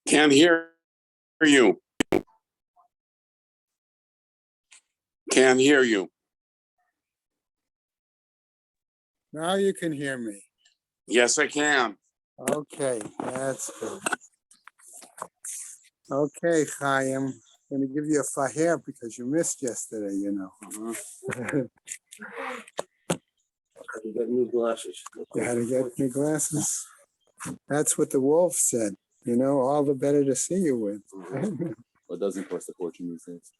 Can't hear you. Can't hear you. Now you can hear me. Yes, I can. Okay, that's good. Okay, Chaim, I'm going to give you a faher because you missed yesterday, you know. You got new glasses. You had to get new glasses. That's what the wolf said, you know, all the better to see you with. What doesn't cost a fortune these days?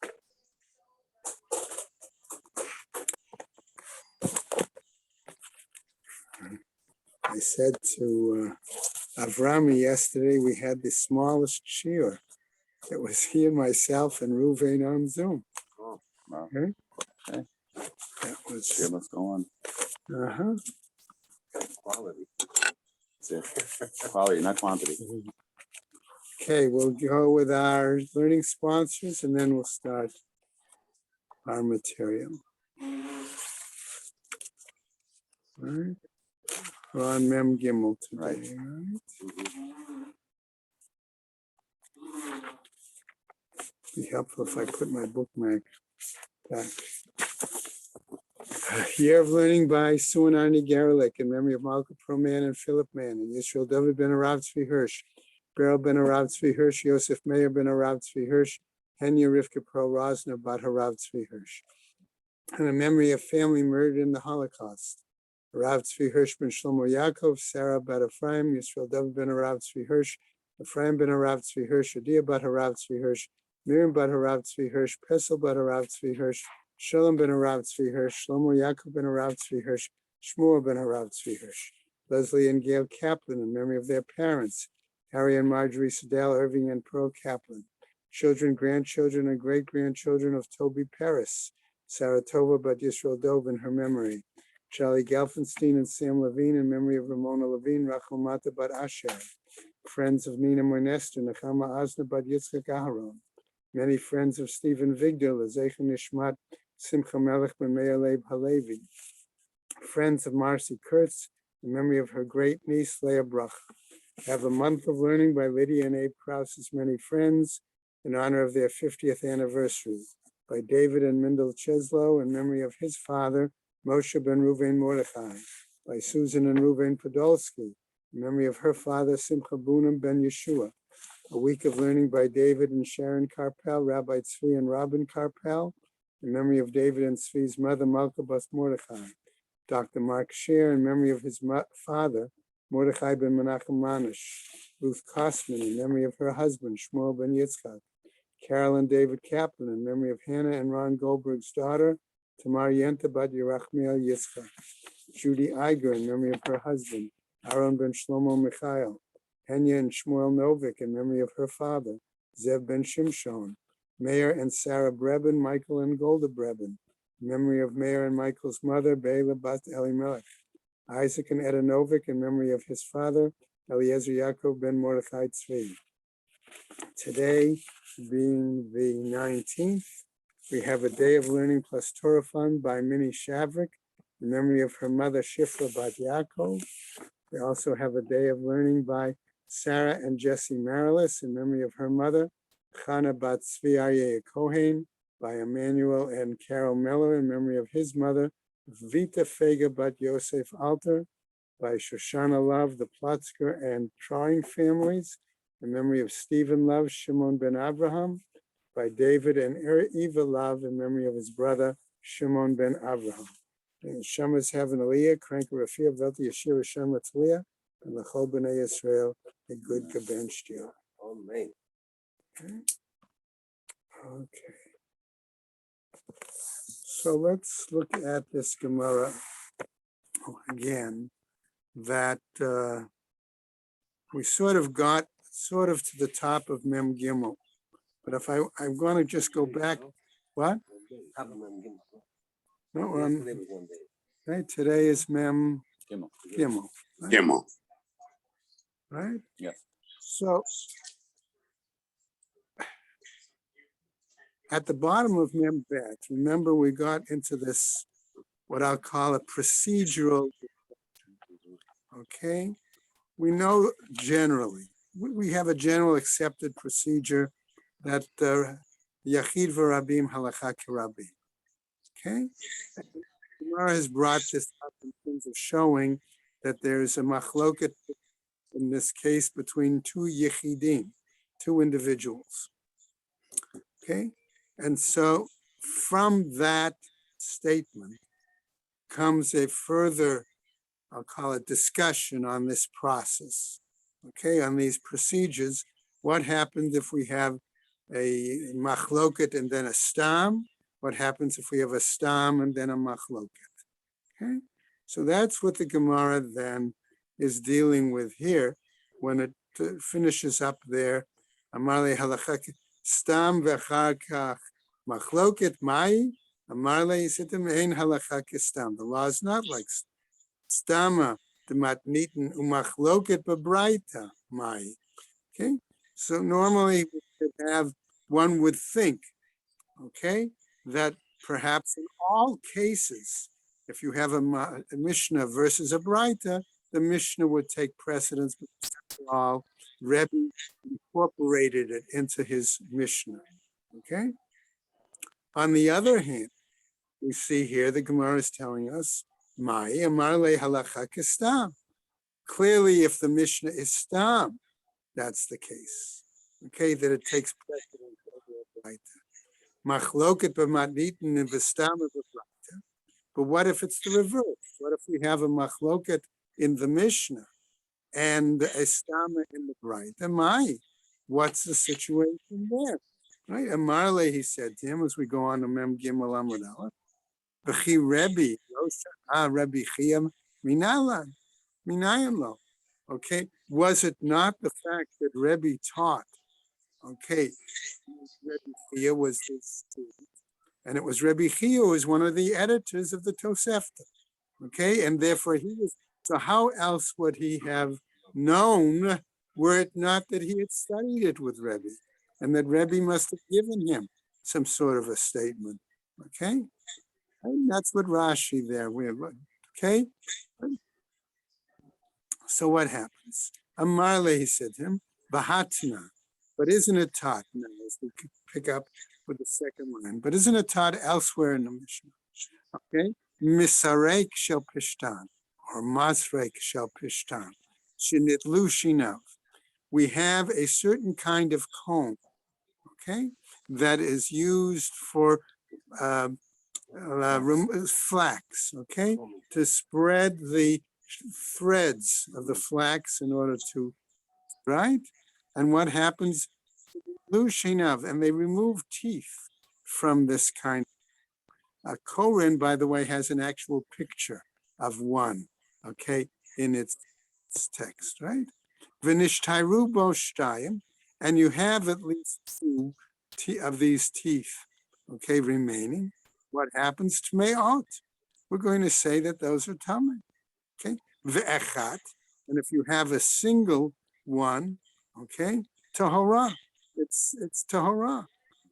I said to Avrami yesterday, we had the smallest shiur. It was he and myself and Ruvain on Zoom. Oh, wow. Okay. Okay. That was, Share must go on. Quality. That's it. Quality, not quantity. Okay, we'll go with our learning sponsors and then we'll start our material. All right. We're on Mem Gimel today, right? Be helpful if I put my bookmark back. Year of Learning by Suanani Garelick in memory of Malka Proman and Philip Mann and Yisrael David ben Arav Tzvi Hirsch, Beryl ben Arav Tzvi Hirsch, Yosef Meir ben Arav Tzvi Hirsch, Henya Rivka Pro Rosner bat Harav Tzvi Hirsch. And in memory of family murdered in the Holocaust. Arav Tzvi Hirsch ben Shlomo Yaakov, Sarah bat Ephraim, Yisrael David ben Arav Tzvi Hirsch, Ephraim ben Arav Tzvi Hirsch, Adia bat Harav Tzvi Hirsch, Miriam bat Harav Tzvi Hirsch, Pesel bat Harav Tzvi Hirsch, Shalom ben Harav Tzvi Hirsch, Shlomo Yaakov ben Harav Tzvi Hirsch, Shmuel ben Harav Tzvi Hirsch, Leslie and Gail Kaplan in memory of their parents, Harry and Marjorie Sedale Irving and Pearl Kaplan, children, grandchildren, and great-grandchildren of Toby Paris, Sarah Tova bat Yisrael Dov in her memory, Charlie Gelfenstein and Sam Levine in memory of Ramona Levine, Rachel Mata bat Asher, friends of Nina Moynester, Nechama Asna bat Yitzchak Aharon, many friends of Stephen Vigdor, Lezecha Nishmat, Simcha Melech ben Meir Leib Halevi, friends of Marcy Kurtz, in memory of her great niece, Leah Bruch. Have a month of learning by Lydia and Abe Krause's many friends in honor of their 50th anniversary. By David and Mindel Cheslow in memory of his father, Moshe ben Ruvain Mordechai. By Susan and Ruvain Podolsky in memory of her father, Simcha Bunam ben Yeshua. A week of learning by David and Sharon Karpel, Rabbi Tzvi and Robin Karpel, in memory of David and Tzvi's mother, Malka Bas Mordechai. Dr. Mark Scher in memory of his father, Mordechai ben Menachem Manish. Ruth Kosman in memory of her husband, Shmuel ben Yitzchak. Carol and David Kaplan in memory of Hannah and Ron Goldberg's daughter, Tamar Yenta bat Yerachmiel Yitzchak. Judy Iger in memory of her husband, Aaron ben Shlomo Michael. Henya and Shmuel Novik in memory of her father, Zev ben Shimshon. Meir and Sarah Breben, Michael and Golda Breben. In memory of Meir and Michael's mother, Bela bat Elimelech. Isaac and Eda Novik in memory of his father, Eliezer Yaakov ben Mordechai Tzvi. Today, being the 19th, we have a day of learning plus Torah fund by Minnie Shavrik in memory of her mother, Shifra bat Yaakov. We also have a day of learning by Sarah and Jesse Marilis in memory of her mother, Chana bat Tzvi Aryeh Kohen, by Emmanuel and Carol Miller in memory of his mother, Vita Fega bat Yosef Alter, by Shoshana Love, the Plotzker and Trying families, in memory of Stephen Love, Shimon ben Abraham, by David and Eva Love in memory of his brother, Shimon ben Abraham. And Shemas have an Aliyah, Krank Rafia, Velti Yeshua Shema Tzliah, and the Chol B'nai Yisrael, a good Gaben Shtiah. Amen. Okay. So let's look at this Gemara again, that we sort of got to the top of Mem Gimel. But if I'm going to just go back, what? No, we're on, right, today is Mem Gimel. Right? Gimel. Right? Yes. So at the bottom of Mem Bet, remember we got into this what I'll call a procedural. Okay, we know generally, we have a general accepted procedure that Yachid v'Rabim halacha k'Rabim. Okay, Gemara has brought this up in terms of showing that there is a machloket in this case between two Yechidim, two individuals. Okay, and so from that statement comes a further, I'll call it, discussion on this process, okay, on these procedures. What happens if we have a machloket and then a stam? What happens if we have a stam and then a machloket? Okay, so that's what the Gemara then is dealing with here when it finishes up there. Amar le halachak stam v'achar kach machloket mai. Amar le yisitim ein halachak stam. The law is not like stama dematnitin umachloket bebraita mai. Okay, so normally we could have, one would think, okay, that perhaps in all cases, if you have a Mishnah versus a Braita, the Mishnah would take precedence, but after all, Rebbe incorporated it into his Mishnah. Okay. On the other hand, we see here the Gemara is telling us, Mai amar le halacha kestam. Clearly, if the Mishnah is stam, that's the case. Okay, that it takes precedence over a Braita. Machloket b'matnitin and v'stam b'braita. But what if it's the reverse? What if we have a machloket in the Mishnah and a stama in the Braita? Mai, what's the situation there? Right? Amarle, he said to him, as we go on to Mem Gimel Amud Aleph, B'chi Rebbe, Rebbe Chiyam Minalan, Minayan lo. Okay, was it not the fact that Rebbe taught? Okay, Rebbe Chia was his student, and it was Rebbe Chia who was one of the editors of the Tosefta. Okay, and therefore he was. So how else would he have known were it not that he had studied it with Rebbe, and that Rebbe must have given him some sort of a statement? Okay, and that's what Rashi there. Okay, so what happens? Amarle, he said to him, Bahatna. But isn't it taught now, as we pick up with the second line, but isn't it taught elsewhere in the Mishnah? Okay, Misarek shel pishtan, or Masrek shel pishtan, shinitlu shinav. We have a certain kind of comb, okay, that is used for flax, okay, to spread the threads of the flax in order to, right? And what happens? Lushinav, and they remove teeth from this kind. Koren, by the way, has an actual picture of one, okay, in its text, right? Vinishtairu bo shtayim, and you have at least two of these teeth, okay, remaining. What happens to me'ot? We're going to say that those are tamei, okay? Ve'echat, and if you have a single one, okay, tahora, it's tahora.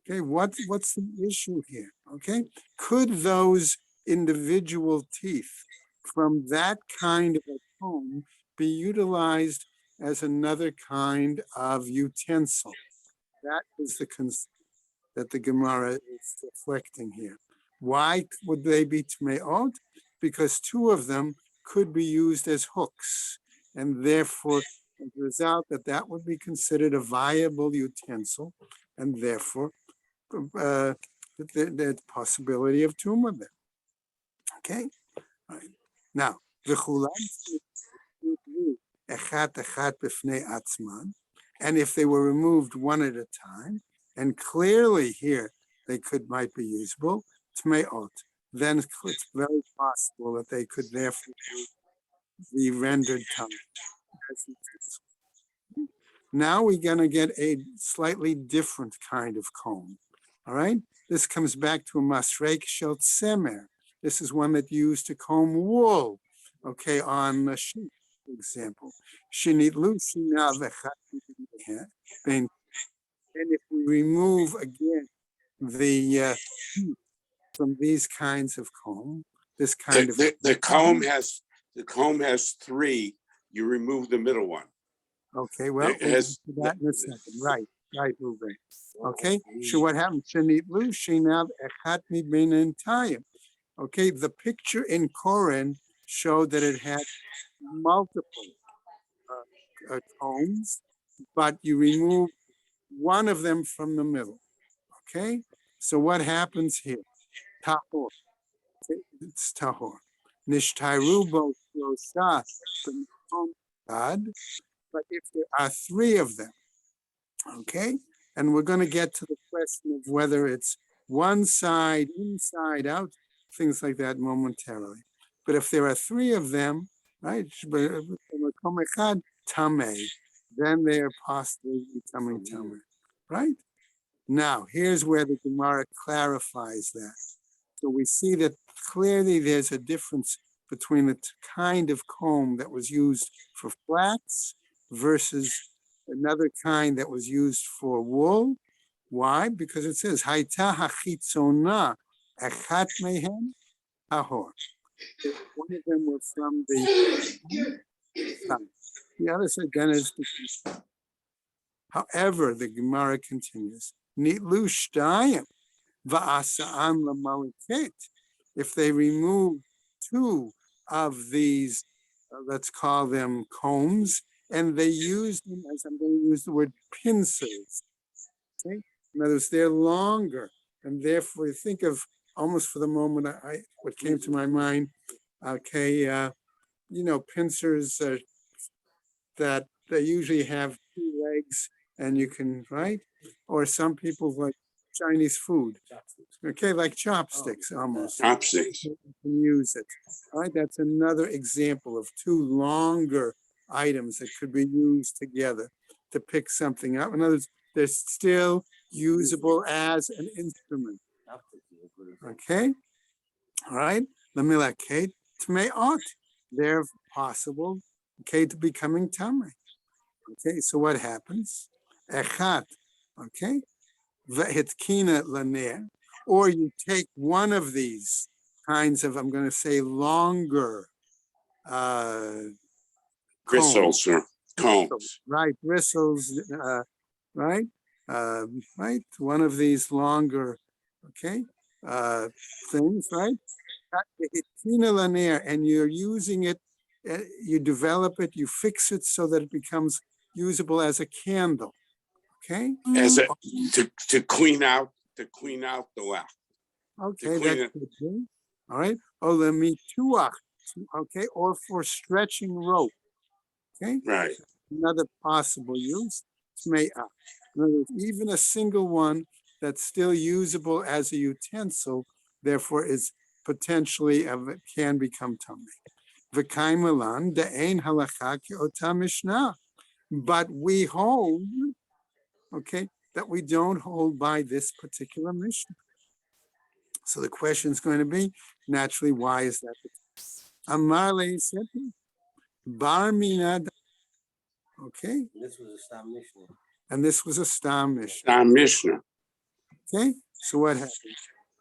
Okay, what's the issue here? Okay, could those individual teeth from that kind of a comb be utilized as another kind of utensil? That is the concept that the Gemara is reflecting here. Why would they be tmeot? Because two of them could be used as hooks, and therefore, as a result, that would be considered a viable utensil, and therefore, the possibility of tumor there. Okay, all right. Now, and if they were removed one at a time, and clearly here they might be usable, then it's very possible that they could therefore be rendered tumor. Now we're going to get a slightly different kind of comb. All right, this comes back to a masrek shel tzemer. This is one that you use to comb wool, okay, on a sheep, for example. And if we remove again the from these kinds of comb, this kind of. The comb has three. You remove the middle one. Okay, well, It we'll get has- to that in a second. Right, Ruben. Okay, so what happens? Shenitlu shinav echat mibein tayim. Okay, the picture in Koren showed that it had multiple combs, but you remove one of them from the middle. Okay, so what happens here? Tahor. Okay, it's tahor. Nishtairu bo shlosha b'makom echad. But if there are three of them, okay, and we're going to get to the question of whether it's one side, inside, out, things like that momentarily. But if there are three of them, right, tameh, then they are possibly becoming tameh, right? Now, here's where the Gemara clarifies that. So we see that clearly there's a difference between the kind of comb that was used for flax versus another kind that was used for wool. Why? Because it says, Haita hachitzona echat mehen tahor. One of them was from the side. The other side then is the. However, the Gemara continues, Nitlu shtayim va'asa'am lamaliket. If they remove two of these, let's call them combs, and they use them, as I'm going to use the word pincers. Okay? In other words, they're longer, and therefore think of almost for the moment, what came to my mind, okay, pincers that they usually have two legs, and you can, right? Or some people like Chinese food, okay, like chopsticks almost. Chopsticks. You can use it. All right, that's another example of two longer items that could be used together to pick something up. In other words, they're still usable as an instrument. Okay, all right. Lamilakate tmeot. They're possible, okay, to becoming tamei. Okay, so what happens? Echat, okay, v'hitkina laner, or you take one of these kinds of, I'm going to say, longer Bristles or combs. right, bristles, right, right, one of these longer, okay, things, right? And you're using it, you develop it, you fix it so that it becomes usable as a candle. Okay. As a to clean out the wax. Okay, clean that's it. good. Too. All right. Oh, the mituach. Okay, or for stretching rope. Okay. Right. Another possible use. In other words, even a single one that's still usable as a utensil, therefore is potentially can become tamei. V'kaim malan de'ein halacha ke'ota mishnah. But we hold, okay, that we don't hold by this particular mishnah. So the question is going to be, naturally, why is that the case? Amar said, bar minad. Okay, This was a Stam Mishnah. and this was a stam mishnah. Our Mishnah. Okay, so what happened?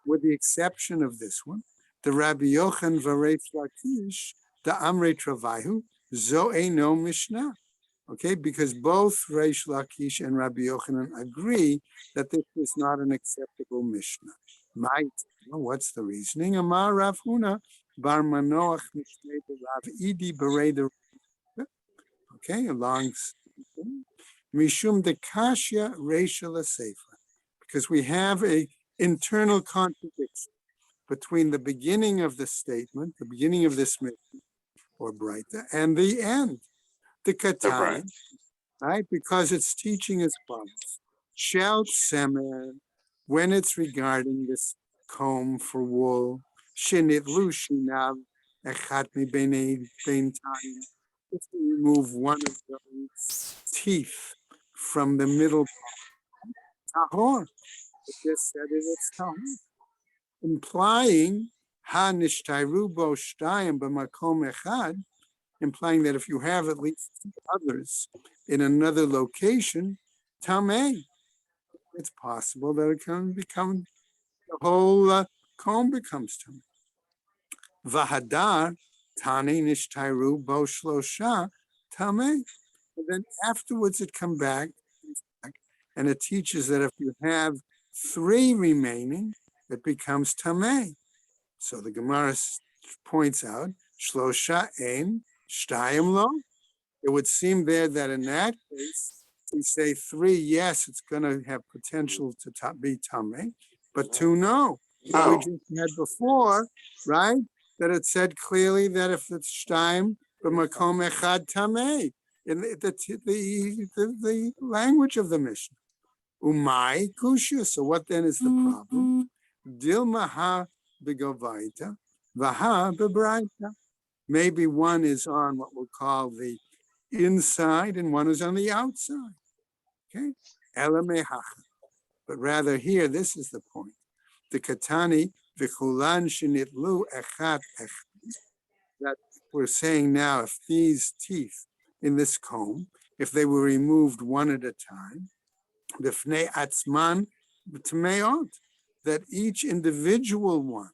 With the exception of this one, the Rabbi Yochanan v'Reish Lakish, the Amrei Travaihu, Zo'e no Mishnah. Okay, because both Reish Lakish and Rabbi Yochanan agree that this is not an acceptable Mishnah. What's the reasoning? Amar Rav Huna bar Manoach Mishnei Rav Idi Berei. Okay, along Mishum de Kashya Reisha L'Sefer, because we have a internal contradiction between the beginning of the statement, the beginning of this Mishnah, or Breita, and the end. The Katan, right? Because it's teaching as follows. Shout semen when it's regarding this comb for wool. Shinit lushinav echat mi bein time. If you remove one of those teeth from the middle tahor, it just said it's tahor, implying ha nishtayru bo shtayim b'makom echad, implying that if you have at least two others in another location, tamei, it's possible that it can become the whole comb becomes tamei. Vahadar tani nishtairu bo shlosha tameh. And then afterwards it comes back, and it teaches that if you have 3 remaining, it becomes tameh. So the Gemara points out, shlosha ein shtayim lo. It would seem there that in that case, we say 3, yes, it's going to have potential to be tameh, but 2, no. But we just had before, right, that it said clearly that if it's shtayim, b'makom echad tameh, in the language of the Mishnah. Umay kushya. So what then is the problem? Dilma ha b'govaita, vaha b'braita. Maybe one is on what we'll call the inside and one is on the outside. Okay? Elamehacha. But rather here, this is the point. The katani v'chulan shenitlu echat echat. That we're saying now, if these teeth in this comb, if they were removed one at a time, b'fnei atzman b'tameot, that each individual one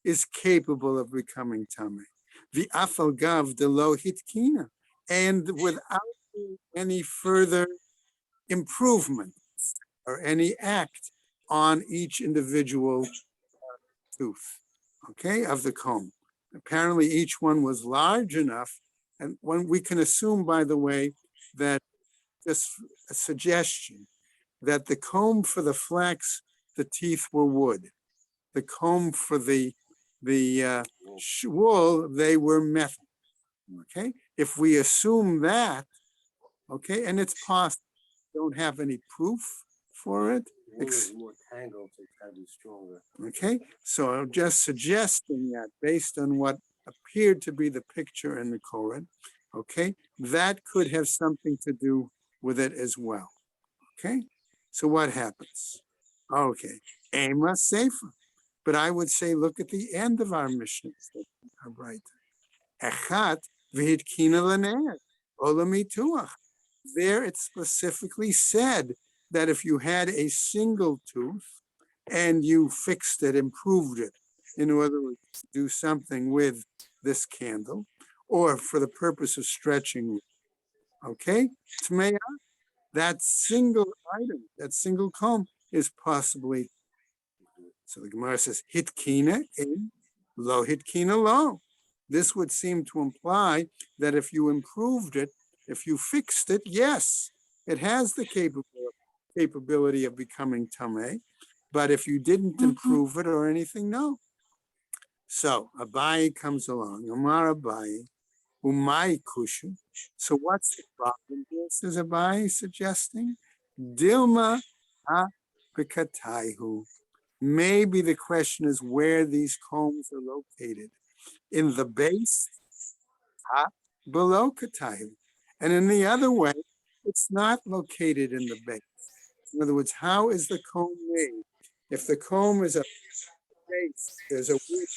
is capable of becoming tameh. The afal gav de lo hitkina, and without any further improvement or any act on each individual tooth, okay, of the comb. Apparently each one was large enough, and when we can assume, by the way, that just a suggestion that the comb for the flax, the teeth were wood. The comb for the wool, they were metal. Okay, if we assume that, okay, and it's possible, don't have any proof for it. Wool is more tangled, so it's gotta be stronger. Okay, so I'm just suggesting that based on what appeared to be the picture in the Koran, okay, that could have something to do with it as well. Okay, so what happens? Okay, Ema Sefer. But I would say, look at the end of our Mishnahs that are right. Echat v'hitkina l'ner, olamituach. There it specifically said that if you had a single tooth and you fixed it, improved it, in other words, do something with this candle, or for the purpose of stretching, okay, tmeya, that single item, that single comb is possibly. So the Gemara says, hitkina in, lo hitkina lo. This would seem to imply that if you improved it, if you fixed it, yes, it has the capability of becoming tameh. But if you didn't improve it or anything, no. So Abaye comes along, Amar Abaye, umay kushu. So what's the problem here, says Abaye, suggesting? Dilma ha b'kataihu. Maybe the question is where these combs are located. In the base, below Katayu. And in the other way, it's not located in the base. In other words, how is the comb made? If the comb is a base, there's a weak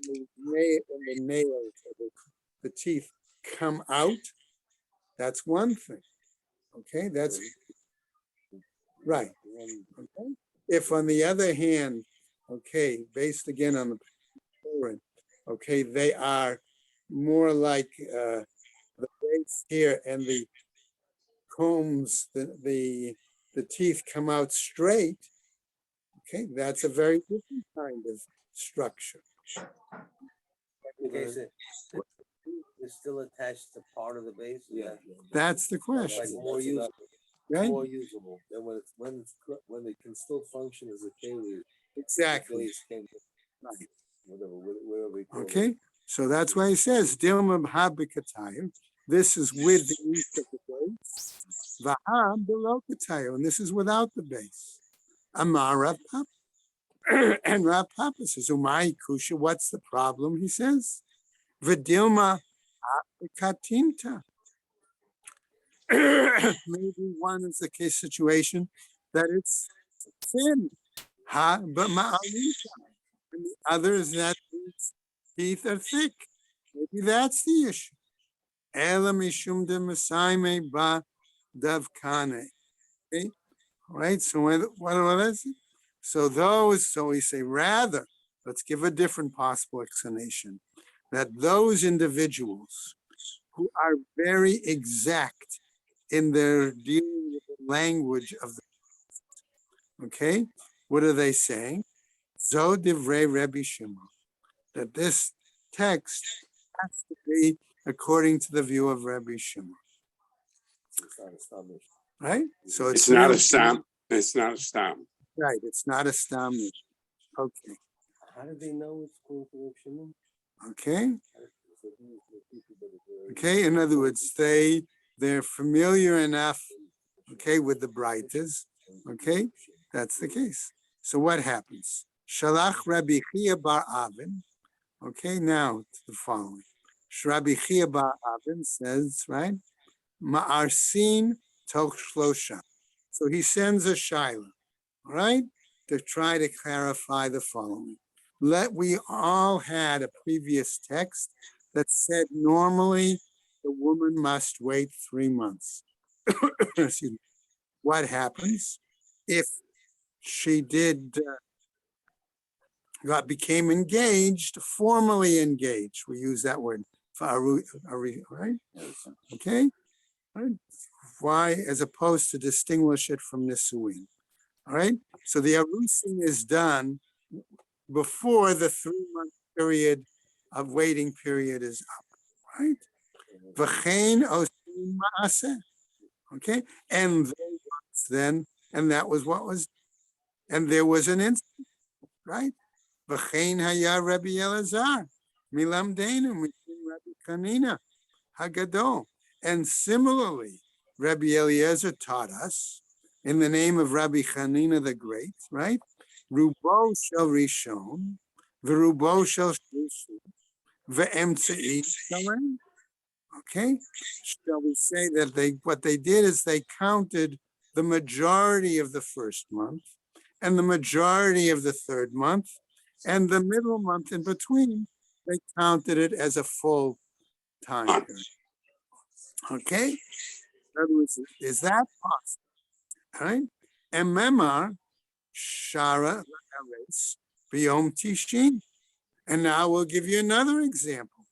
and the nails, the teeth come out, that's one thing. Okay, that's right. Okay. If on the other hand, okay, based again on the Koran, okay, they are more like the base here and the combs, the teeth come out straight, okay, that's a very different kind of structure. Okay, so it's still attached to part of the base? Yeah. That's the Like question, more usable, right? more usable, than when it can still function as a failure. Exactly. Base came, Right. whatever we call it. Okay, so that's why he says, Dilma habikatayim. This is with the east of the base. Vaham below katayim, and this is without the base. Amar Rav Papa. And Rav Papa says, Umay kusha, what's the problem? He says, Vidilma habikatinta. Maybe one is the case situation that it's thin. But ma'alita. And the other is that its teeth are thick. Maybe that's the issue. Ela mishum de masaime ba davkane. Okay, all right. So what is it? So we say rather let's give a different possible explanation, that those individuals who are very exact in their dealing with the language of the, okay, what are they saying? Zo divrei Rebbe Shimon, that this text has to be according to the view of Rebbe Shimon, It's not established. right? So It's not a really- stam. It's not a stam. Right, it's not a stam. Okay, How do they know it's going to Reb Shimon? okay, So these are the people that are very- okay. In other words, they're familiar enough, okay, with the Brightas. Okay, that's the case. So what happens? Shalach Rabbi Chia bar Avin. Okay, now to the following. Rabbi Chia bar Avin says, right? Ma'arsin toch shlosha. So he sends a shaila, all right, to try to clarify the following. We all had a previous text that said normally the woman must wait 3 months. Excuse me. What happens if she became engaged, formally engaged? We use that word, right? Okay. Right? Why, as opposed to distinguish it from nisuin? All right. So the arusin is done before the 3-month period of waiting period is up. Right. V'chein osin ma'aseh. Okay. And then, and that was what was, and there was an instance, right? V'chein haya Rabbi Elazar milamdeinu mishum Rabbi Chanina Hagadol. And similarly, Rabbi Eliezer taught us in the name of Rabbi Chanina the Great, right? Rubo shel Rishon, v'rubo shel Shlishi, v'emtzei shalem. Okay, shall we say that what they did is they counted the majority of the first month and the majority of the third month and the middle month in between, they counted it as a full time period. Okay, in other words, is that possible? Right? And Memar Shara Eres Biyom Tishin. And now we'll give you another example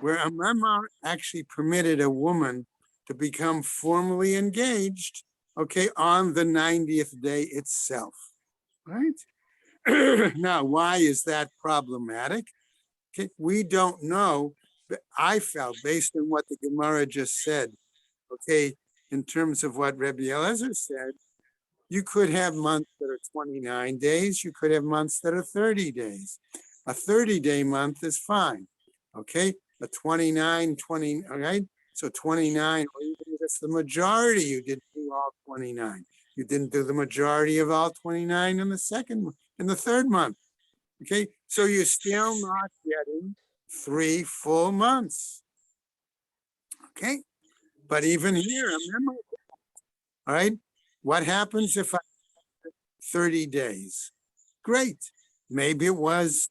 where a Memar actually permitted a woman to become formally engaged, okay, on the 90th day itself. Right? Now, why is that problematic? Okay, we don't know. But I felt, based on what the Gemara just said, okay, in terms of what Rebbe Eliezer said, you could have months that are 29 days. You could have months that are 30 days. A 30-day month is fine. Okay, a 29, 20, all right? So 29, or even if it's the majority, you didn't do all 29. You didn't do the majority of all 29 in the third month. Okay, so you're still not getting 3 full months. Okay, but even here, remember, all right, what happens if I 30 days? Great. Maybe it was,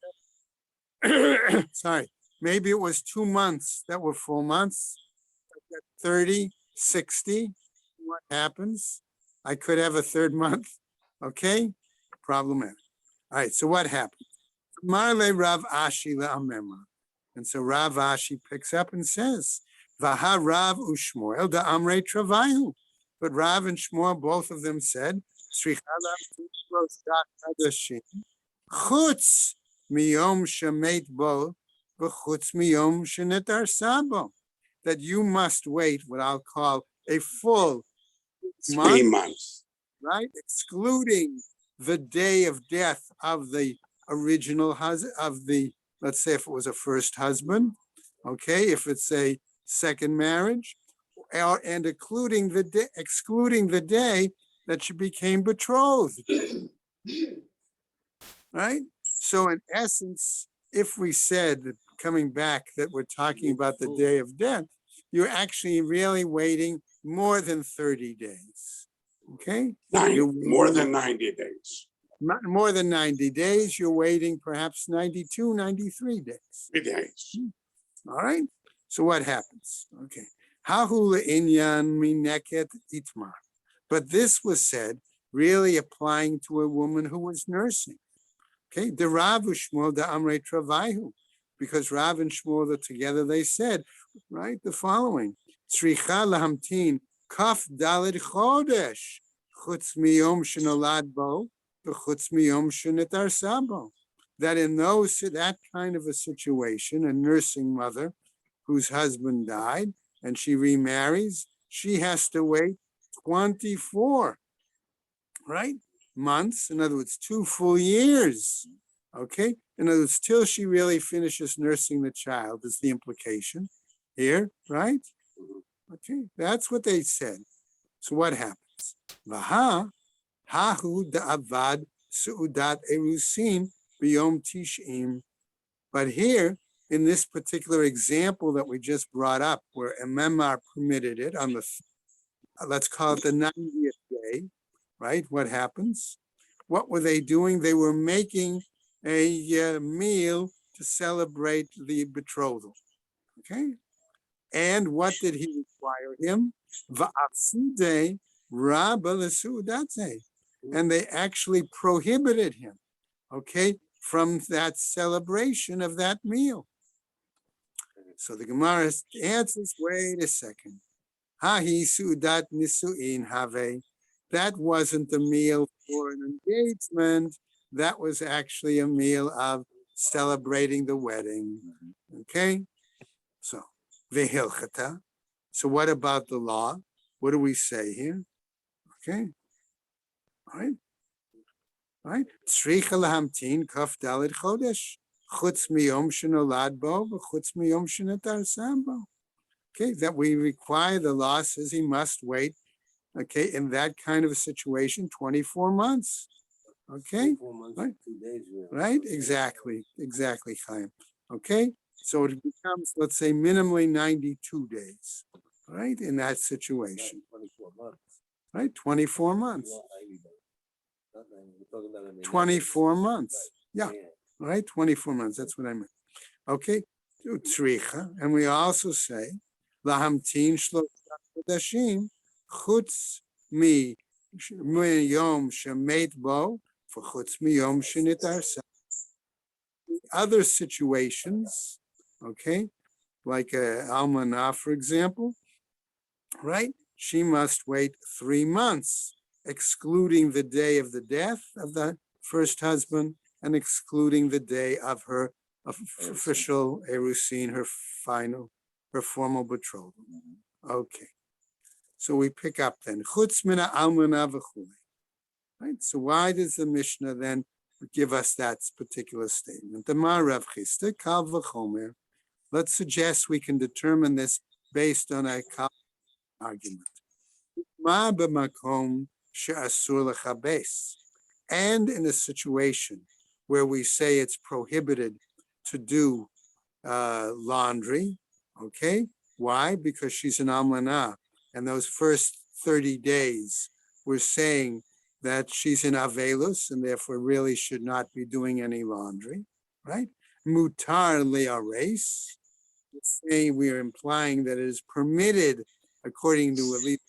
sorry, maybe it was 2 months that were full months. 30, 60, what happens? I could have a third month. Okay, problematic. All right, so what happened? Marle Rav Ashi le'amema. And so Rav Ashi picks up and says, Vaha Rav u'Shmuel da Amrei travayu. But Rav and Shmuel, both of them said, Chutz miyom shemet bo, v'chutz miyom shenetar sabo. That you must wait what I'll call a full 3 month, months. right? Excluding the day of death of the original husband, let's say if it was a first husband, okay, if it's a second marriage, and excluding the day that she became betrothed, right? So in essence, if we said, that coming back, that we're talking about the day of death, you're actually really waiting more than 30 days, okay? More than 90 days. More than 90 days, you're waiting perhaps 92, 93 days. 3 days. All right. So what happens? Okay. Hahula inyan mineket itmar. But this was said really applying to a woman who was nursing. Okay, the Rav Shmuel the Amrei Travaihu, because Rav and Shmuel together they said, right, the following: Tzricha lahamtin kaf daled chodesh chutz miyom shenolad bo v'chutz miyom shenetar sabo. That in that kind of a situation, a nursing mother whose husband died and she remarries, she has to wait 24, right, months. In other words, 2 full years. Okay. In other words, till she really finishes nursing the child is the implication here, right? Okay. That's what they said. So what happens? Vaha hahu da'avad su'udat erusin b'yom tish'im. But here, in this particular example that we just brought up, where a memar permitted it on the, let's call it the 90th day, right? What happens? What were they doing? They were making a meal to celebrate the betrothal. Okay. And what did he require him? Va'afsude rabba l'su'udatze. And they actually prohibited him, okay, from that celebration of that meal. So the Gemara answers, wait a second. Hahi su'udat nisu'in have. That wasn't a meal for an engagement. That was actually a meal of celebrating the wedding. Okay? So, vehilchata. So what about the law? What do we say here? Okay? All right? All right? Tzricha lahamtin kaf daled chodesh. Chutz miyom shenolad bo, v'chutz miyom shenetar sambo. Okay, that we require, the law says he must wait, okay, in that kind of a situation, 24 months. Okay, 4 months, right, 2 days. right, exactly, Chaim. Okay, so it becomes, let's say, minimally 92 days, right, in that situation, 24 months. right, 24 months, Not 90 days. Not 90, we're talking about, I mean, 24 months, yeah, yeah. right, 24 months, that's what I meant. Okay, tzricha, and we also say, lahamtin shlosha chodashim chutz miyom shemet bo for chutz miyom shenitar sa. Other situations, okay, like almanah, for example, right? She must wait 3 months, excluding the day of the death of the first husband and excluding the day of her official erusin, her formal betrothal. Okay. So we pick up then. Chutz mina almana v'chulei. Right? So why does the Mishnah then give us that particular statement? The Marav Chisda, Kal v'chomer. Let's suggest we can determine this based on a Kal argument. Ma b'makom she'asur lechabes. And in a situation where we say it's prohibited to do laundry, okay? Why? Because she's an almanah. And those first 30 days, we're saying that she's in avelus and therefore really should not be doing any laundry, right? Mutar le'ares. We're implying that it is permitted, according to at least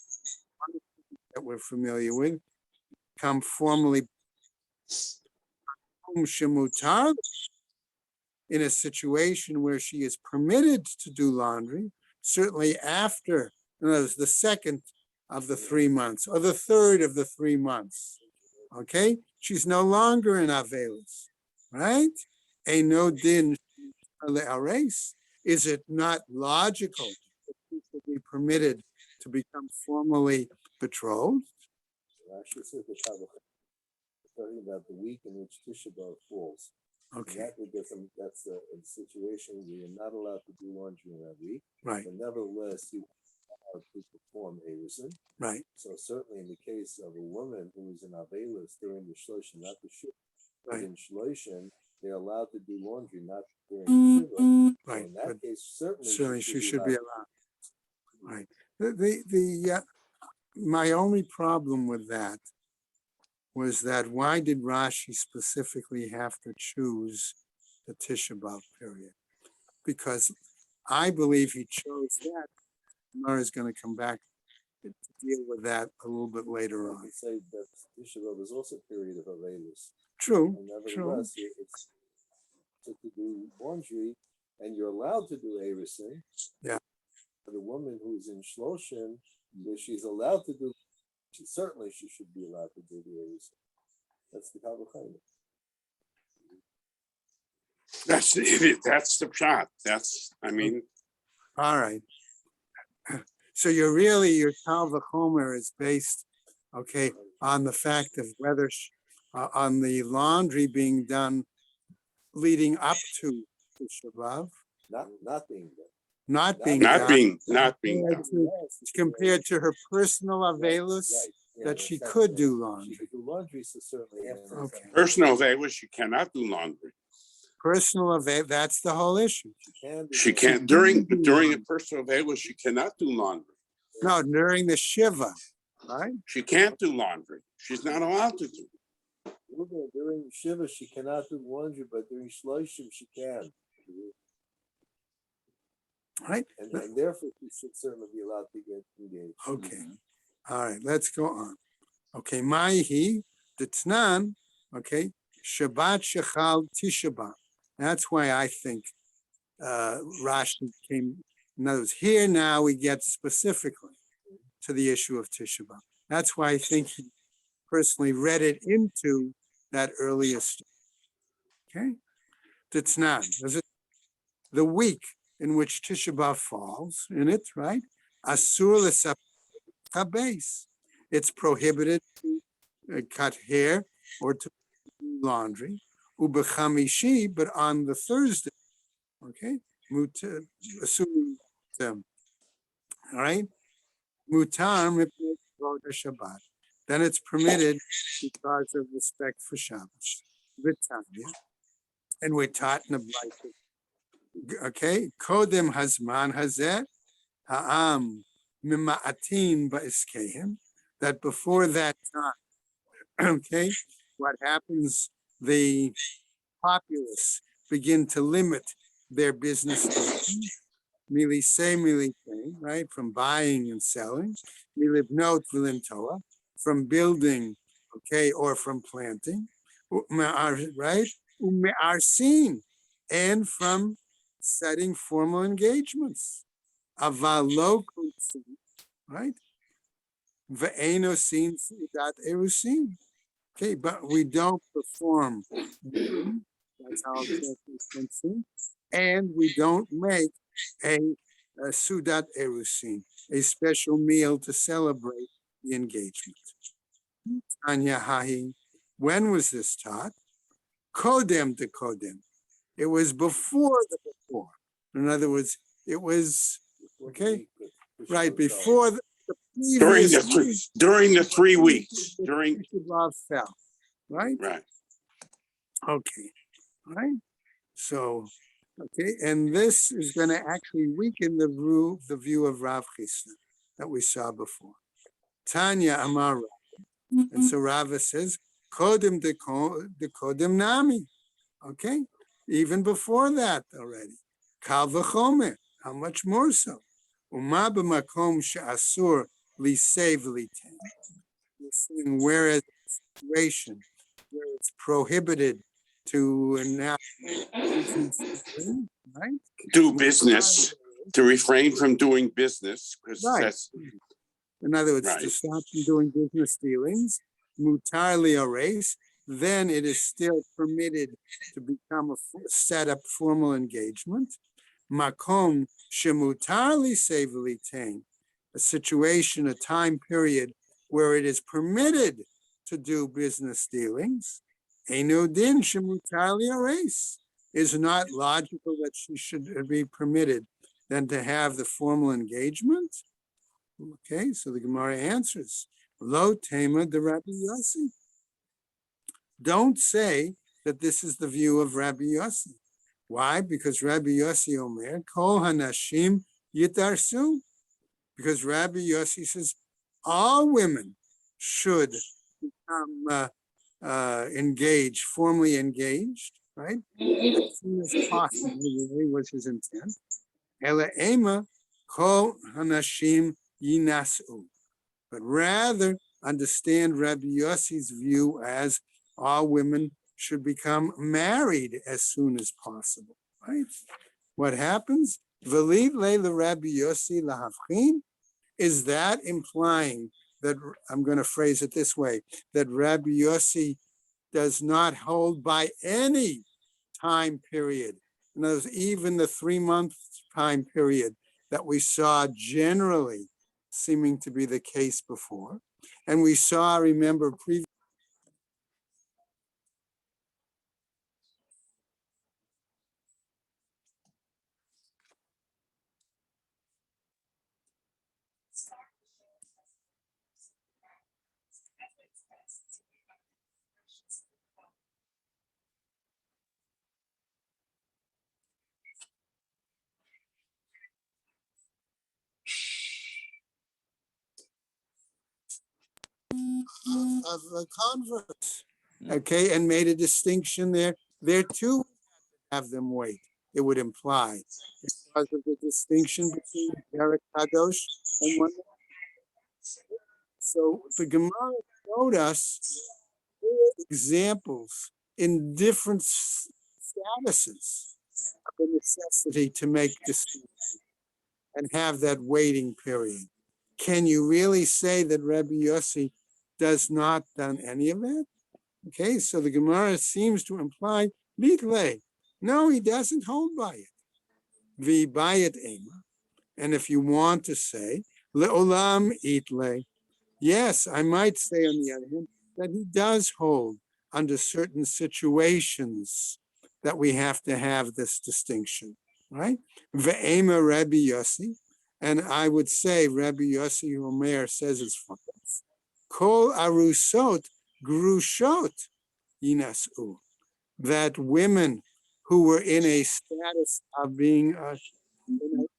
one that we're familiar with, come formally shemutar, in a situation where she is permitted to do laundry, certainly after, in other words, the second of the 3 months or the third of the 3 months. Okay, she's no longer in avelus, right? A no din le'ares. Is it not logical that she should be permitted to become formally betrothed? Rashi says the Shabbat, talking about the week in which Tisha B'Av falls. Okay, That's a situation where you're not allowed to do laundry in that week. right, But nevertheless, you are allowed to perform erusin. right, So certainly in the case of a woman who is in avelus during the shloshim, not the shul, but right, in shloshim, they're allowed to do laundry, not during the shul. So right. in But that case, certainly she should be allowed. Right. My only problem with that was that why did Rashi specifically have to choose the Tisha B'Av period? Because I believe he chose that. Gemara is going to come back to deal with that a little bit later I on. would say that Tisha B'Av is also a period of avelus. True, And true. nevertheless, it's to do laundry, and you're allowed to do erusin. Yeah. The woman who's in shloshim, if she's allowed to do, she should be allowed to do the erusin. That's the kavachayim. That's the shot. I mean, All right. So your Kal V'chomer is based, okay, on the fact of whether, on the laundry being done leading up to Tisha B'Av, Not being done. not being not done, being done. compared to her personal availus, Yeah, that she that's could right. do She laundry. could do laundry, so certainly. Okay. Personal availus, you cannot do laundry. Personal avail, that's the whole issue. She can't, do during a laundry. personal availus, she cannot do laundry. No, during the Shiva, right? She can't do laundry. She's not allowed to do. During Shiva, she cannot do laundry, but during Shloshim, she can. Right? And therefore, she should certainly be allowed to get engaged. Okay. All right, let's go on. Okay, Maihi, the Tnan, okay, Shabbat Shechal Tisha B'Av. That's why I think Rashi came, in other words, here now we get specifically to the issue of Tisha B'Av. That's why I think he personally read it into that earliest. Okay, the Tnan, the week in which Tisha B'Av falls in it, right? Asur l'sapchabes. It's prohibited to cut hair or to do laundry. Ubechamishi, but on the Thursday, okay? Assuming, all right? Mutar mipnei kavod Shabbat. Then it's permitted because of respect for Shabbos. V'tanya. And we're taught in the Bible. Okay, Kodem Hazman Hazeh Ha'am Mima'atin Ba'iskehem, that before that time, okay, what happens, the populace begin to limit their business dealings, milise, right, from buying and selling, milibnot v'lintoa, from building, okay, or from planting, right, ume'arsin, and from setting formal engagements. Avalo kunsin, right? Ve'enosin sudat erusin. Okay, but we don't perform. That's how it's and we don't make a sudat erusin, a special meal to celebrate the engagement. Anya hahi. When was this taught? Kodem to kodem. It was before the before. In other words, it was, okay, right, before the previous during the 3 weeks, during Tisha B'Av fell, right? right. Okay, right? So, okay, and this is going to actually weaken the view of Rav Chisda that we saw before. Tanya Amar, and so Rava says, Kodem de Kodem Nami. Okay, even before that already. Kal v'chomer, how much more so? Uma b'makom she'asur lisei v'liten. Whereas the situation where it's prohibited to enact right? Do business, to refrain from doing business, because Right. that's In other words, right. to stop from doing business dealings, mutar li'ares, then it is still permitted to become set up formal engagement. Makom shemutar lisei v'liten, a situation, a time period where it is permitted to do business dealings. Eino din shemutar li'ares, is not logical that she should be permitted then to have the formal engagement. Okay, so the Gemara answers, Lo tema de Rabbi Yossi. Don't say that this is the view of Rabbi Yossi. Why? Because Rabbi Yossi Omer, Kol Hanashim Yitarsu. Because Rabbi Yossi says all women should become engaged, formally engaged, right? As soon as possible, really was his intent. Ela ema Kol Hanashim Yinasu, but rather understand Rabbi Yossi's view as all women should become married as soon as possible, right? What happens? V'liv le Rabbi Yossi lahavchin. Is that implying that, I'm going to phrase it this way, that Rabbi Yossi does not hold by any time period? In other words, even the 3-month time period that we saw generally seeming to be the case before. And we saw, remember, previous of the converts, okay, and made a distinction there. There too, have them wait, it would imply, because of the distinction between Derek Kadosh and one. So the Gemara showed us examples in different statuses of the necessity to make distinction and have that waiting period. Can you really say that Rabbi Yossi does not done any of that? Okay, so the Gemara seems to imply mitle. No, he doesn't hold by it. Vi bayit ema. And if you want to say leolam itle, yes, I might say on the other hand that he does hold under certain situations that we have to have this distinction, right? Ve'ema Rabbi Yossi, and I would say Rabbi Yossi Omer says as follows: Kol arusot grushot yinasu, that women who were in a status of being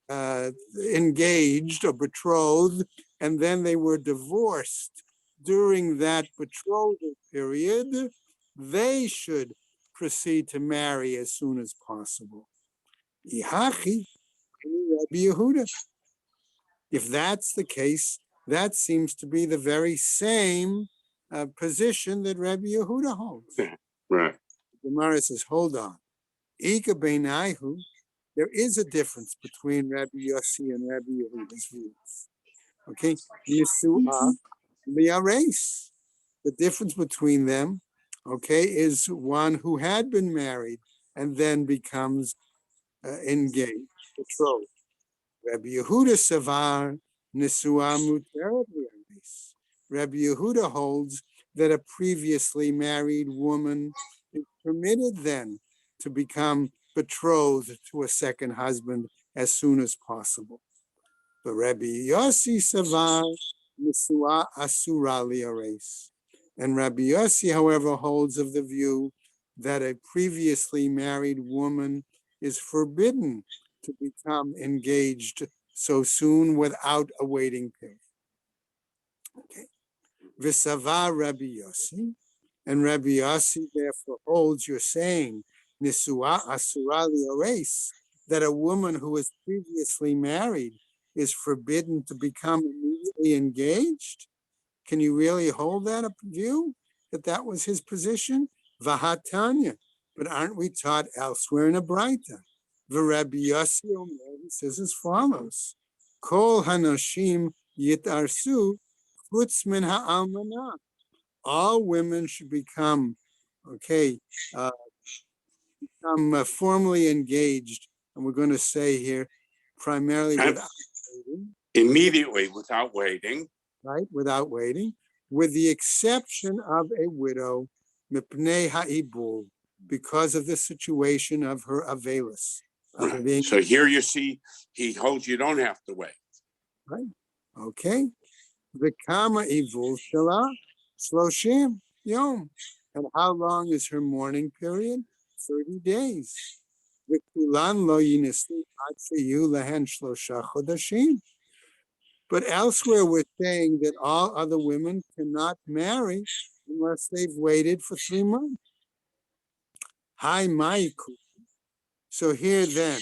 engaged or betrothed, and then they were divorced during that betrothal period, they should proceed to marry as soon as possible. Ihachi, Rabbi Yehuda. If that's the case, that seems to be the very same position that Rabbi Yehuda holds. Right. The Gemara says, hold on. Ika beinaihu, there is a difference between Rabbi Yossi and Rabbi Yehuda's views. Okay, Yisu'ah li'areis. The difference between them, okay, is one who had been married and then becomes engaged, betrothed. Rabbi Yehuda savar nisu'ah muteret li'areis. Rabbi Yehuda holds that a previously married woman is permitted then to become betrothed to a second husband as soon as possible. But Rabbi Yossi savar nisu'ah asura li'areis. And Rabbi Yossi, however, holds of the view that a previously married woman is forbidden to become engaged so soon without a waiting period. Okay. V'savar Rabbi Yossi, and Rabbi Yossi therefore holds, you're saying, Nisu'ah asura li'areis, that a woman who was previously married is forbidden to become immediately engaged? Can you really hold that up view, that that was his position? Vahatanya, but aren't we taught elsewhere in a Braita? Rabbi Yossi Omer, he says as follows: Kol hanoshim yitarsu chutz min ha'almanah. All women should become, okay, formally engaged, and we're going to say here, primarily without waiting. Immediately without waiting. Right, without waiting, with the exception of a widow, mipnei ha'ibul, because of the situation of her avelus. Right. So here you see, he holds you don't have to wait. Right, okay. The kama ivul shala, shloshim yom. And how long is her mourning period? 30 days. The kulan lo yinisu ad sheyu lahen shlosha chodashim. But elsewhere, we're saying that all other women cannot marry unless they've waited for 3 months. Hi, Maiku. So here then,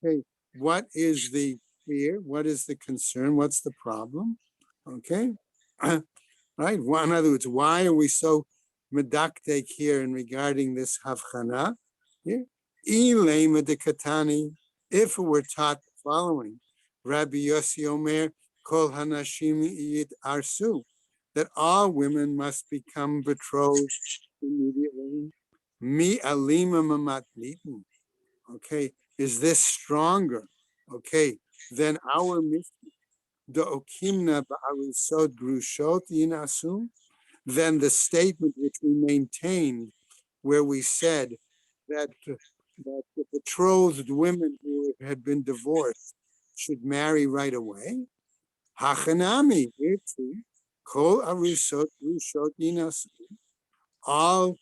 okay, what is the fear? What is the concern? What's the problem? Okay, right? Well, in other words, why are we so medaktek here in regarding this havchana. Here, ilema de katani, if it were taught the following, Rabbi Yossi Omer, kol hanashim yid arsu, that all women must become betrothed immediately. Mi alima mamatnitin. Okay, is this stronger? Okay, than our mission, the okimna ba'arisot grushot yinasu, than the statement which we maintained, where we said that the betrothed women who had been divorced should marry right away. Hachanami, here too, kol arisot grushot yinasu. All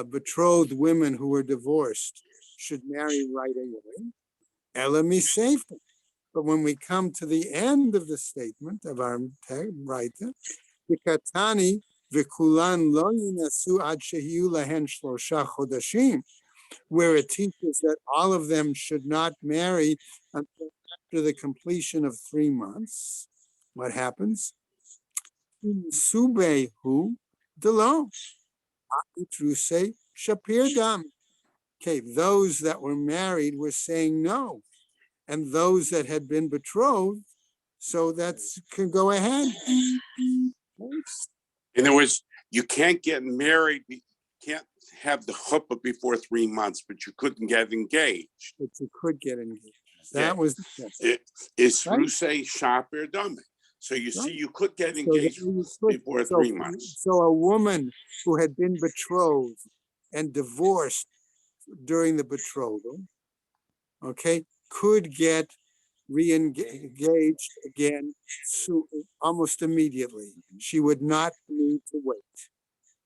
betrothed women who were divorced should marry right away. Elami sefer. But when we come to the end of the statement of our writer, Vikatani v'kulan lo yinasu ad shehiyu lahen shlosha chodashim, where it teaches that all of them should not marry until after the completion of 3 months. What happens? Subehu delo itruse shapir dam. Okay, those that were married were saying no, and those that had been betrothed, so that's can go ahead. In other words, you can't get married, can't have the chuppah before 3 months, but you couldn't get engaged. But you could get engaged. That was the test. It's Right. through say shaper dummy. So you see, Right. you could get So engaged then you could- before so- 3 months. So a woman who had been betrothed and divorced during the betrothal, okay, could get re-engaged again almost immediately. She would not need to wait.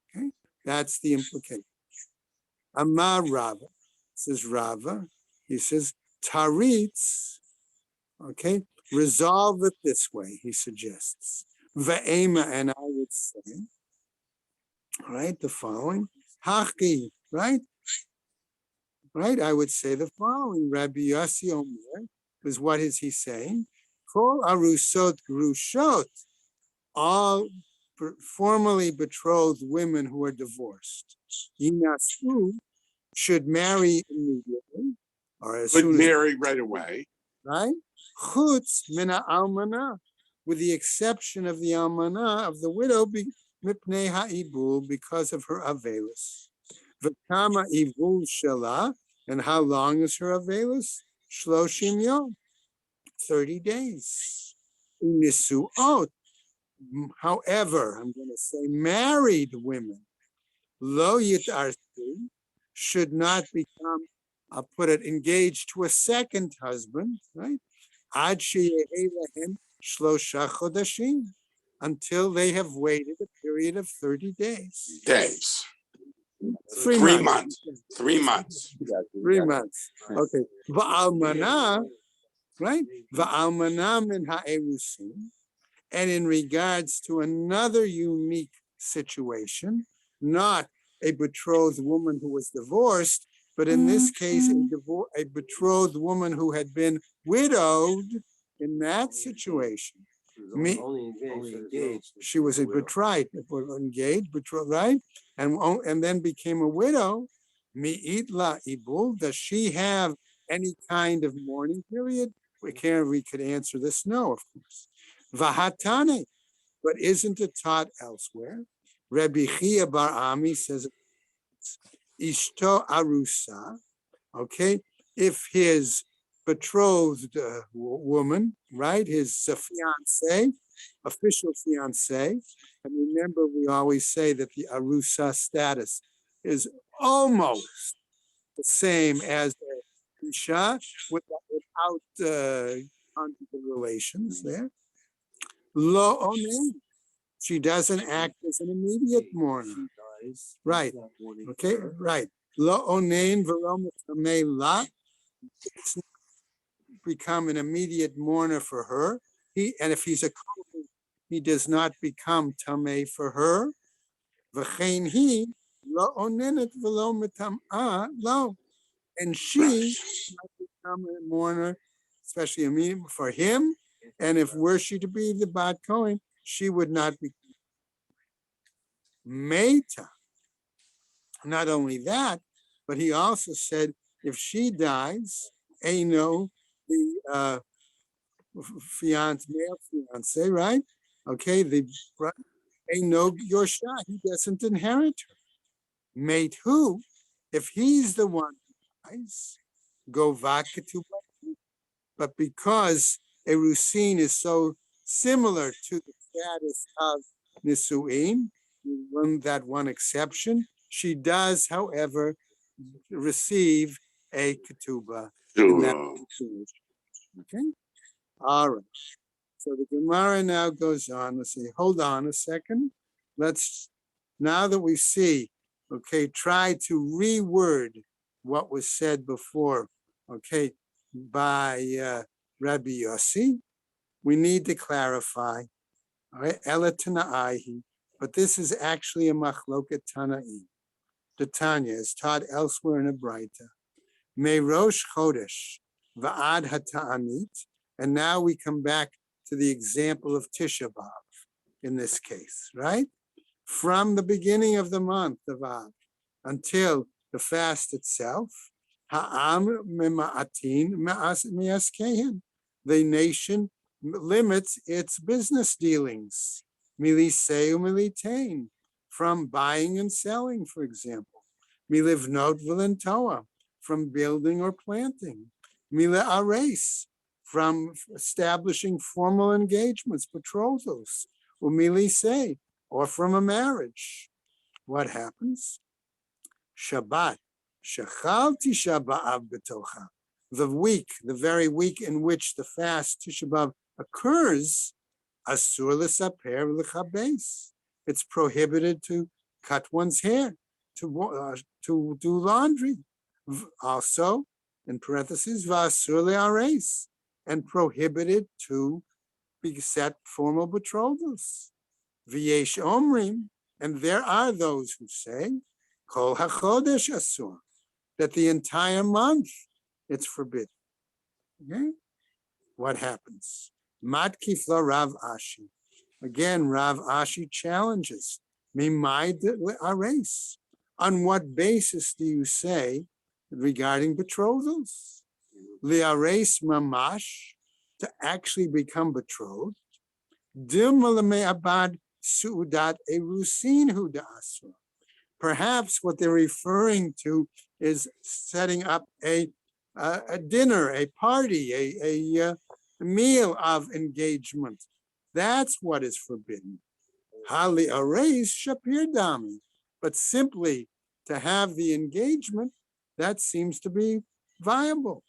Okay, that's the implication. Amar Rava, says Rava, he says, Taritz, okay, resolve it this way, he suggests. Va'ema, and I would say, all right, the following, Haki, right? Right, I would say the following, Rabbi Yossi Omer, is what is he saying? Kol arusot grushot, all formerly betrothed women who are divorced, yinasu, should marry immediately, or as Could soon as, marry right away. right? Chutz mina almana, with the exception of the almana, of the widow, mipnei ha'ibul, because of her avelus. V'kama ibul shela, and how long is her avelus? Shloshim yom, 30 days. Unisuot, however, I'm going to say married women, lo yitarsu, should not become, I'll put it, engaged to a second husband, right? Ad sheyehi lahem shlosha chodashim, until they have waited a period of 30 days. Days. 3 3 months. months. 3 months. 3 months. Okay. Va'almana, right? Va'almana min ha'erusim. And in regards to another unique situation, not a betrothed woman who was divorced, but in this case, a betrothed woman who had been widowed. In that situation, Only engaged. she was a betrothed, right? And then became a widow. Mi'itla ibul, does she have any kind of mourning period? We could answer this no, of course. Vahatane, but isn't it taught elsewhere? Rabbi Chia Bar Ami says, Ishto Arusa, okay, if his betrothed woman, right, his fiance, official fiance, and remember we always say that the Arusa status is almost the same as the Isha without conjugal relations there. Lo onen, she doesn't act as an immediate mourner. Right. Okay, right. Lo onen v'lo mitameh la, become an immediate mourner for her. And if he's a kohen, he does not become tameh for her. V'chein hi lo onenet v'lo mitamah lo, and she might become a mourner, especially immediate for him. And if were she to be the bat kohen, she would not be Meta. Not only that, but he also said if she dies, Eino, the male fiance, right? Okay, the Eino Yorsha, he doesn't inherit her. Mate who, if he's the one who dies, go vaketu. But because Erusin is so similar to the status of Nisuin, that one exception, she does, however, receive a ketubah in that situation. Okay? All right. So the Gemara now goes on. Let's see. Hold on a second. Let's, now that we see, okay, try to reword what was said before, okay, by Rabbi Yossi. We need to clarify, all right, Ela Tanaihi, but this is actually a machloket Tanaim. The Tanya is taught elsewhere in a Braita. Me Rosh Chodesh va'ad hata'anit, and now we come back to the example of Tisha B'Av in this case, right? From the beginning of the month of Av until the fast itself, ha'am mema'atin mi'askehen, the nation limits its business dealings, miliseu militain, from buying and selling, for example, milivnot v'lentoa, from building or planting, mila ares, from establishing formal engagements, betrothals, umilise, or from a marriage. What happens? Shabbat, shechal Tisha B'Av betocha, the very week in which the fast Tisha B'Av occurs, asur l'saper l'chabes. It's prohibited to cut one's hair, to do laundry. Also, in parentheses, v'asur le'ares, and prohibited to be set formal betrothals. V'yesh omrim, and there are those who say, kol hachodesh asur, that the entire month it's forbidden. Okay? What happens? Matkifla Rav Ashi. Again, Rav Ashi challenges, Mimai ares. On what basis do you say regarding betrothals? Liares mamash, to actually become betrothed. Dilmalame abad suudat erusin huda asur. Perhaps what they're referring to is setting up a dinner, a party, a meal of engagement. That's what is forbidden. Hali ares shapir dami. But simply to have the engagement, that seems to be viable.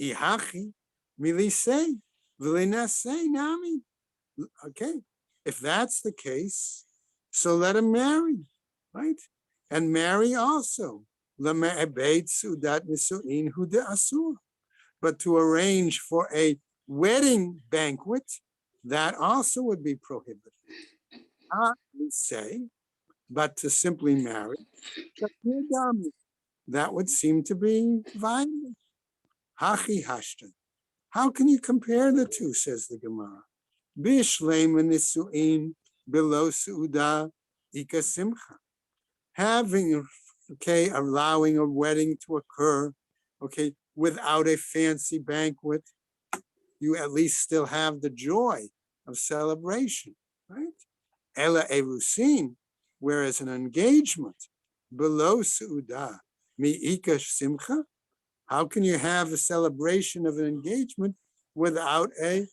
Ihachi milise v'linase nami. Okay, if that's the case, so let him marry, right? And marry also. But to arrange for a wedding banquet, that also would be prohibited. We say, but to simply marry, that would seem to be violent. Hachi hashtan. How can you compare the two, says the Gemara? Bishlema nisu'in below su'uda ika simcha. Having, okay, allowing a wedding to occur, okay, without a fancy banquet, you at least still have the joy of celebration, right? Ela erusin, whereas an engagement below su'uda mi'ika simcha, how can you have a celebration of an engagement without a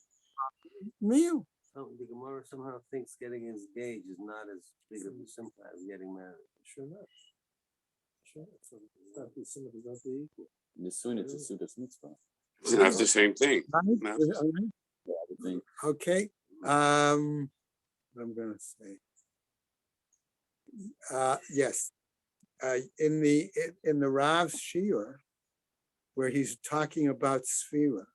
meal? So the Gemara somehow thinks getting engaged is not as big of a simcha as getting married. Sure not. Sure. It's not the same, it's not the equal. Nisuin, it's a sudas mitzvah. It's not the same thing. Right? No. Yeah, I would think. Okay. I'm going to say, yes. In the Rav's Shiur, where he's talking about Sfira,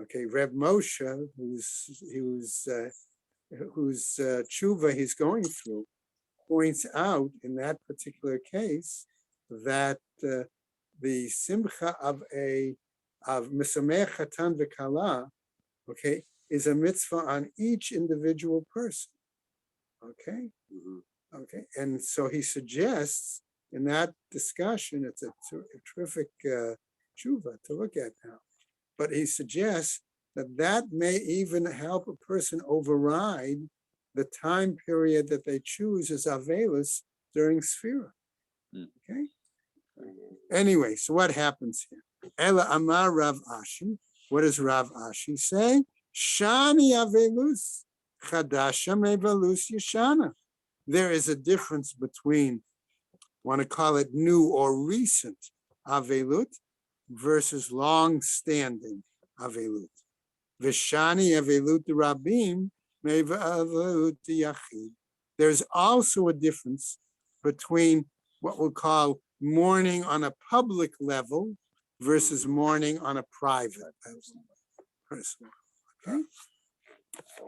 okay, Reb Moshe, whose tshuva he's going through, points out in that particular case that the simcha of misameh chatan v'kala, okay, is a mitzvah on each individual person. Okay, Okay, and so he suggests in that discussion, it's a terrific tshuva to look at now. But he suggests that that may even help a person override the time period that they choose as Avelus during Sphira. Okay. Anyway, so what happens here? Ela Amar Rav Ashi. What does Rav Ashi say? Shani Avelus Chadasha Mevelus Yeshana. There is a difference between, want to call it new or recent Avelut versus long-standing Avelut. Vishani Avelut Rabim Mevelut Yachid. There's also a difference between what we'll call mourning on a public level versus mourning on a private level. Personal. Okay?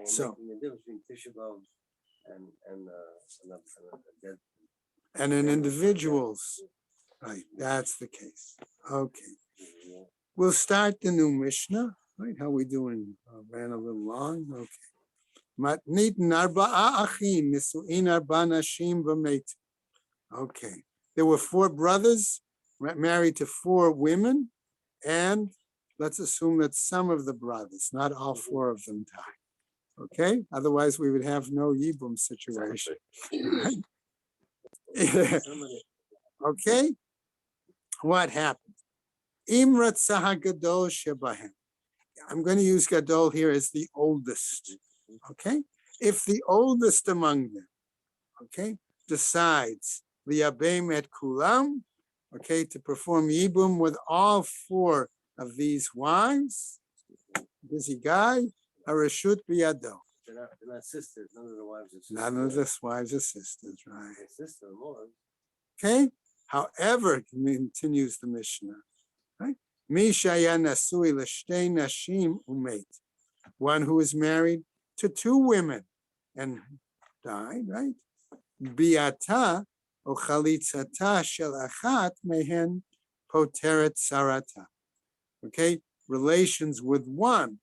So making a difference between Tisha B'Av and a dead. and in individuals, right? That's the case. Okay. We'll start the new Mishnah. Right? How we doing? Ran a little long. Okay. Matnitin arba'a achim nisu'in arba nashim v'meit. Okay. There were 4 brothers married to 4 women, and let's assume that some of the brothers, not all 4 of them, died. Okay? Otherwise, we would have no Yibum situation. Right? Okay? What happened? Imrat Gadol Shebahem. I'm going to use Gadol here as the oldest. Okay? If the oldest among them, okay, decides Liabem et Kulam, okay, to perform Yibum with all 4 of these wives, busy guy, Arashut Biyado. They're not sisters. None of the wives are sisters. None of the wives are sisters, right? They're sister-in-laws. Okay? However, continues the Mishnah, right? Mishaya Nasui L'Shtei Nashim Umeit. One who is married to 2 women and died, right? Biata o chalitzata shel achat mehen poteret sarata. Okay? Relations with one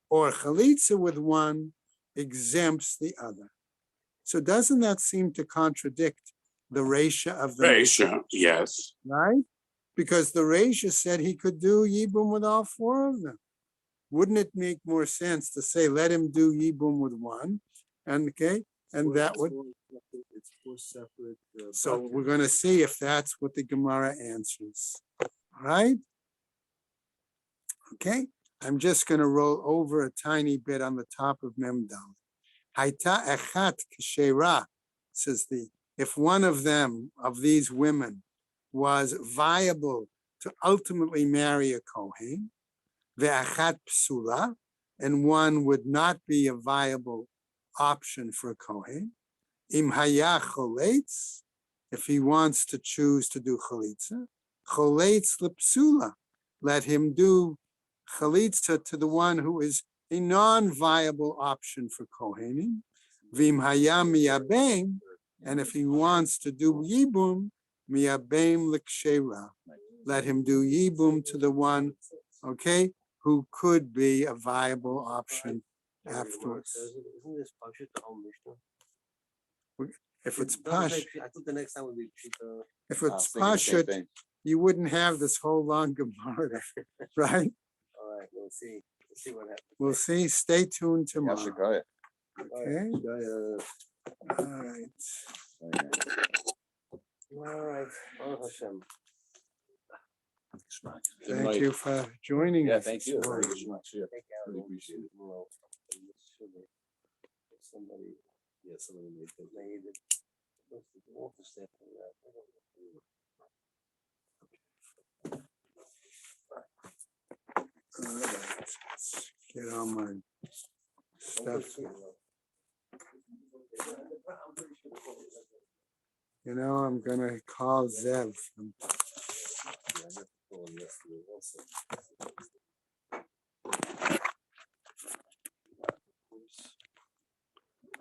or chalitza with one exempts the other. So doesn't that seem to contradict the Reisha of the Reisha, yes. right? Because the Reisha said he could do Yibum with all 4 of them. Wouldn't it make more sense to say, let him do Yibum with one? And okay, and that would. It's 4 separate. So we're going to see if that's what the Gemara answers. All right? Okay, I'm just going to roll over a tiny bit on the top of Memdal. Haita echat k'sheira, says if one of them, of these women, was viable to ultimately marry a Kohen, ve'achat psula, and one would not be a viable option for a Kohen, im haya choletz, if he wants to choose to do chalitza, choletz lepsula, let him do chalitza to the one who is a non-viable option for Kohanim, vim haya miyabem, and if he wants to do yibum, miyabem l'kshera, let him do yibum to the one, okay, who could be a viable option afterwards. Isn't this Pashut, the whole Mishnah? If it's It doesn't Pash, say- I thought the next time would be Pshita. if I it's was thinking the same Pashut, thing. you wouldn't have this whole long Gemara, right? All right, we'll see. We'll see what happens. We'll see. Stay tuned tomorrow. Yashikaya. Okay. All right. All right. Baruch Hashem. Thank you for joining Yeah, us. thank this you. morning. Thank you so much. Yeah, Take out really all the appreciate it. well, somebody, yeah, somebody made it. The office staff. All right. Let's get all my stuff. You know, I'm gonna call Zev. Yeah, I have to call him yesterday also.